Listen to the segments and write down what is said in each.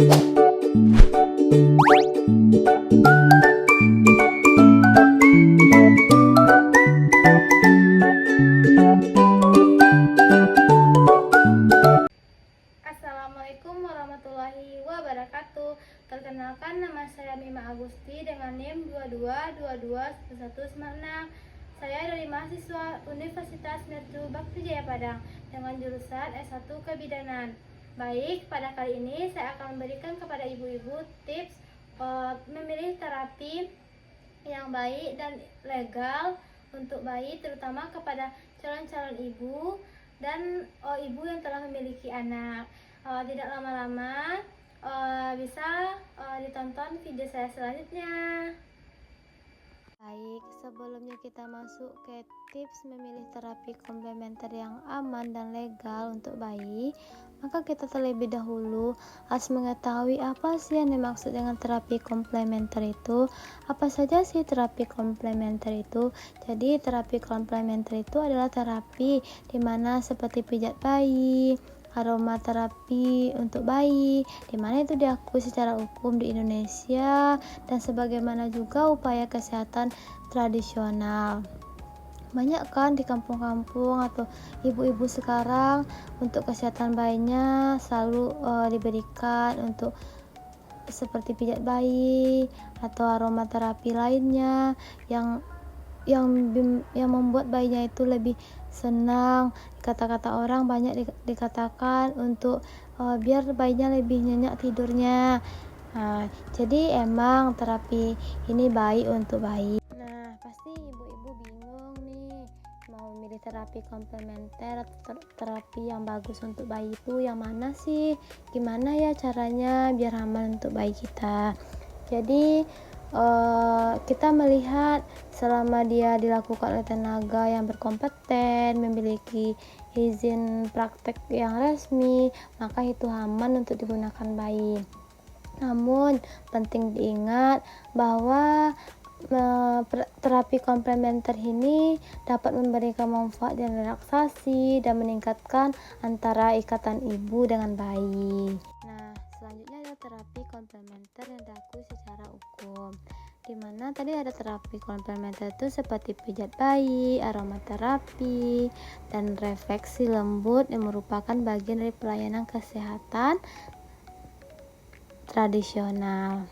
Assalamualaikum warahmatullahi wabarakatuh. Perkenalkan, nama saya Mima Agusti dengan NIM 22221196. Saya dari mahasiswa Universitas Mercu Bakti Jaya Padang dengan jurusan S1 Kebidanan. Baik, pada kali ini saya akan memberikan kepada ibu-ibu tips memilih terapi yang baik dan legal untuk bayi, terutama kepada calon-calon ibu dan ibu yang telah memiliki anak. Tidak lama-lama, bisa ditonton video saya selanjutnya. Baik, sebelumnya kita masuk ke tips memilih terapi komplementer yang aman dan legal untuk bayi, maka kita terlebih dahulu harus mengetahui apa sih yang dimaksud dengan terapi komplementer itu. Apa saja sih terapi komplementer itu? Jadi terapi komplementer itu adalah terapi di mana seperti pijat bayi, aromaterapi untuk bayi, di mana itu diakui secara hukum di Indonesia, dan sebagaimana juga upaya kesehatan tradisional. Banyak kan di kampung-kampung atau ibu-ibu sekarang untuk kesehatan bayinya selalu diberikan untuk seperti pijat bayi atau aromaterapi lainnya yang membuat bayinya itu lebih senang. Kata-kata orang banyak dikatakan untuk biar bayinya lebih nyenyak tidurnya. Jadi emang terapi ini baik untuk bayi. Nah, pasti ibu-ibu bingung nih mau memilih terapi komplementer atau terapi yang bagus untuk bayi itu yang mana sih? Gimana ya caranya biar aman untuk bayi kita? Jadi kita melihat selama dia dilakukan oleh tenaga yang berkompeten, memiliki izin praktek yang resmi, maka itu aman untuk digunakan bayi. Namun penting diingat bahwa terapi komplementer ini dapat memberikan manfaat dan relaksasi dan meningkatkan antara ikatan ibu dengan bayi. Nah, selanjutnya ada terapi komplementer yang diakui secara hukum, dimana tadi ada terapi komplementer itu seperti pijat bayi, aromaterapi, dan refleksi lembut yang merupakan bagian dari pelayanan kesehatan tradisional.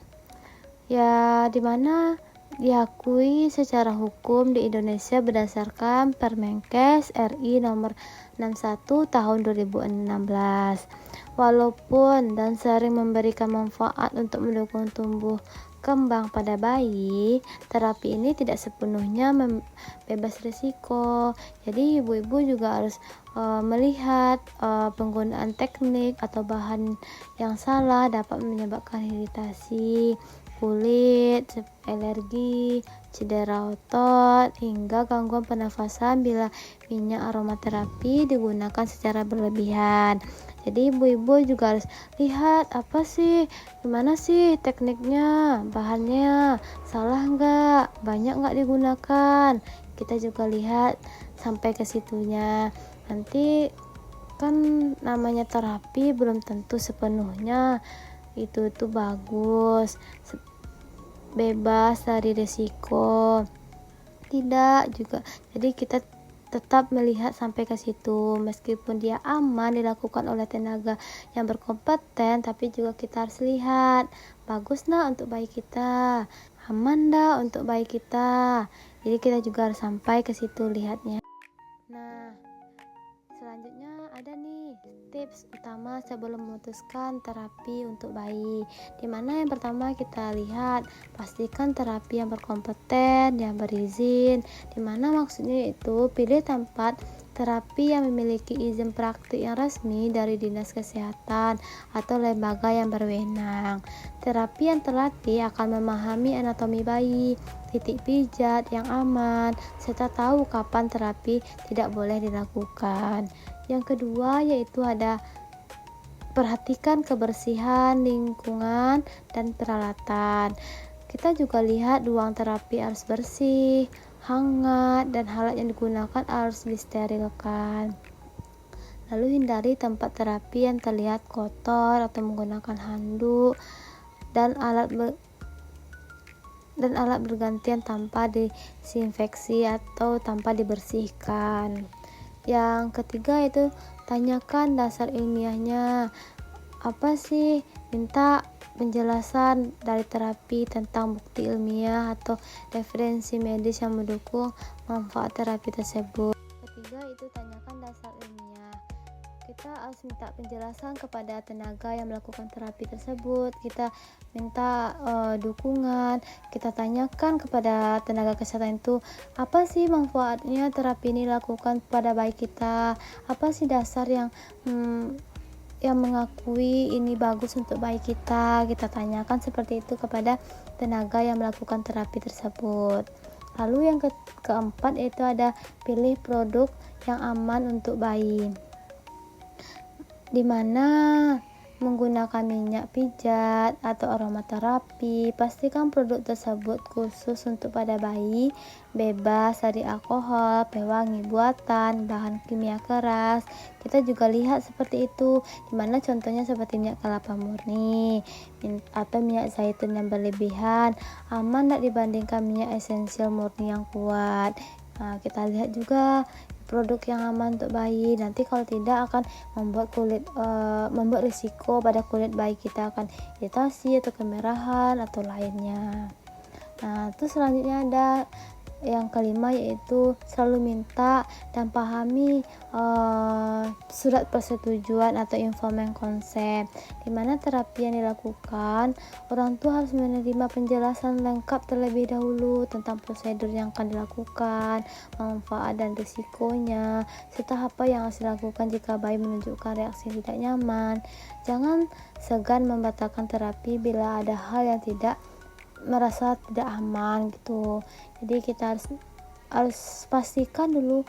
Ya, dimana diakui secara hukum di Indonesia berdasarkan Permenkes RI nomor 61 tahun 2016. Walaupun dan sering memberikan manfaat untuk mendukung tumbuh kembang pada bayi, terapi ini tidak sepenuhnya bebas risiko. Jadi ibu-ibu juga harus melihat penggunaan teknik atau bahan yang salah dapat menyebabkan iritasi kulit, alergi, cedera otot, hingga gangguan pernafasan bila minyak aromaterapi digunakan secara berlebihan. Jadi ibu-ibu juga harus lihat apa sih, gimana sih tekniknya, bahannya salah nggak, banyak nggak digunakan. Kita juga lihat sampai ke situnya. Nanti kan namanya terapi belum tentu sepenuhnya itu bagus, bebas dari risiko, tidak juga. Jadi kita tetap melihat sampai ke situ, meskipun dia aman dilakukan oleh tenaga yang berkompeten, tapi juga kita harus lihat bagus nggak untuk bayi kita, aman nggak untuk bayi kita. Jadi kita juga harus sampai ke situ lihatnya. Nah, selanjutnya ada nih tips utama sebelum memutuskan terapi untuk bayi, dimana yang pertama kita lihat pastikan terapi yang berkompeten, yang berizin, dimana maksudnya itu pilih tempat terapi yang memiliki izin praktik yang resmi dari dinas kesehatan atau lembaga yang berwenang. Terapi yang terlatih akan memahami anatomi bayi, titik pijat yang aman, serta tahu kapan terapi tidak boleh dilakukan. Yang kedua yaitu ada perhatikan kebersihan lingkungan dan peralatan. Kita juga lihat ruang terapi harus bersih, hangat, dan alat yang digunakan harus disterilkan. Lalu hindari tempat terapi yang terlihat kotor atau menggunakan handuk dan alat bergantian tanpa disinfeksi atau tanpa dibersihkan. Yang ketiga itu tanyakan dasar ilmiahnya. Apa sih? Minta penjelasan dari terapi tentang bukti ilmiah atau referensi medis yang mendukung manfaat terapi tersebut. Ketiga itu tanyakan dasar ilmiah. Kita harus minta penjelasan kepada tenaga yang melakukan terapi tersebut. Kita minta dukungan. Kita tanyakan kepada tenaga kesehatan itu, apa sih manfaatnya terapi ini lakukan pada bayi kita? Apa sih dasar yang mengakui ini bagus untuk bayi kita? Kita tanyakan seperti itu kepada tenaga yang melakukan terapi tersebut. Lalu yang keempat itu ada pilih produk yang aman untuk bayi, dimana menggunakan minyak pijat atau aromaterapi. Pastikan produk tersebut khusus untuk pada bayi, bebas dari alkohol, pewangi buatan, bahan kimia keras. Kita juga lihat seperti itu, dimana contohnya seperti minyak kelapa murni atau minyak zaitun yang berlebihan aman tidak dibandingkan minyak esensial murni yang kuat. Nah, kita lihat juga produk yang aman untuk bayi. Nanti kalau tidak akan membuat risiko pada kulit bayi kita, akan iritasi atau kemerahan atau lainnya. Nah, terus selanjutnya ada yang kelima, yaitu selalu minta dan pahami surat persetujuan atau informed consent. Di mana terapi yang dilakukan, orang tua harus menerima penjelasan lengkap terlebih dahulu tentang prosedur yang akan dilakukan, manfaat dan risikonya, serta apa yang harus dilakukan jika bayi menunjukkan reaksi tidak nyaman. Jangan segan membatalkan terapi bila ada hal yang merasa tidak aman gitu. Jadi kita harus pastikan dulu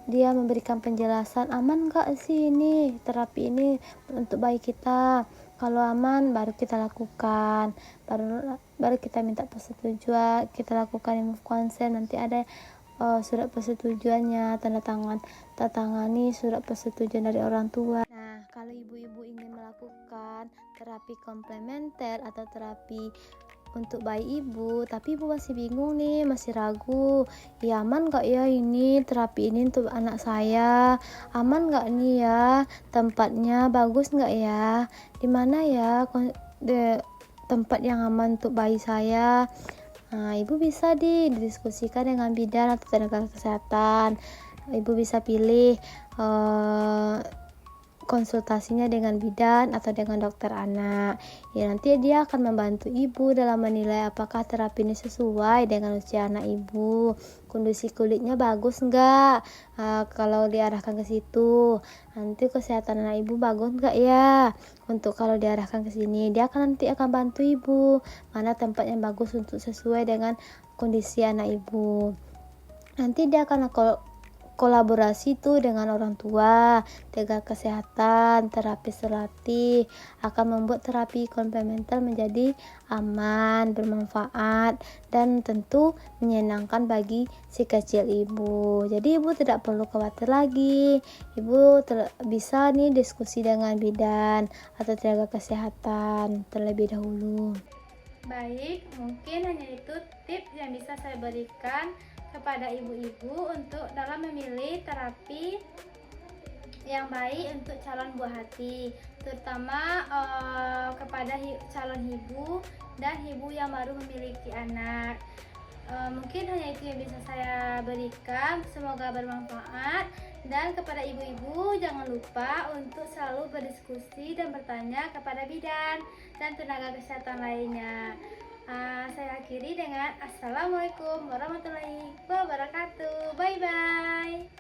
dia memberikan penjelasan, aman gak sih ini terapi ini untuk bayi kita. Kalau aman baru kita lakukan, baru kita minta persetujuan, kita lakukan informed consent. Nanti ada surat persetujuannya, tangani surat persetujuan dari orang tua. Nah, kalau ibu-ibu ingin melakukan terapi komplementer atau terapi untuk bayi ibu, tapi ibu masih bingung nih, masih ragu, ya aman gak ya ini terapi ini untuk anak saya, aman gak nih ya, tempatnya bagus gak ya, dimana ya tempat yang aman untuk bayi saya. Nah, ibu bisa didiskusikan dengan bidan atau tenaga kesehatan. Ibu bisa pilih konsultasinya dengan bidan atau dengan dokter anak. Ya, nanti dia akan membantu ibu dalam menilai apakah terapi ini sesuai dengan usia anak ibu, kondisi kulitnya bagus enggak. Kalau diarahkan ke situ, nanti kesehatan anak ibu bagus enggak ya. Untuk kalau diarahkan ke sini, dia nanti akan bantu ibu mana tempat yang bagus untuk sesuai dengan kondisi anak ibu. Nanti dia akan kolaborasi dengan orang tua, tenaga kesehatan, terapis terlatih, akan membuat terapi komplementer menjadi aman, bermanfaat, dan tentu menyenangkan bagi si kecil ibu. Jadi ibu tidak perlu khawatir lagi. Ibu bisa diskusi dengan bidan atau tenaga kesehatan terlebih dahulu. Baik, mungkin hanya itu tips yang bisa saya berikan kepada ibu-ibu untuk dalam memilih terapi yang baik untuk calon buah hati, terutama kepada calon ibu dan ibu yang baru memiliki anak. Mungkin hanya itu yang bisa saya berikan, semoga bermanfaat. Dan kepada ibu-ibu, jangan lupa untuk selalu berdiskusi dan bertanya kepada bidan dan tenaga kesehatan lainnya. Saya akhiri dengan Assalamualaikum warahmatullahi wabarakatuh. Bye-bye.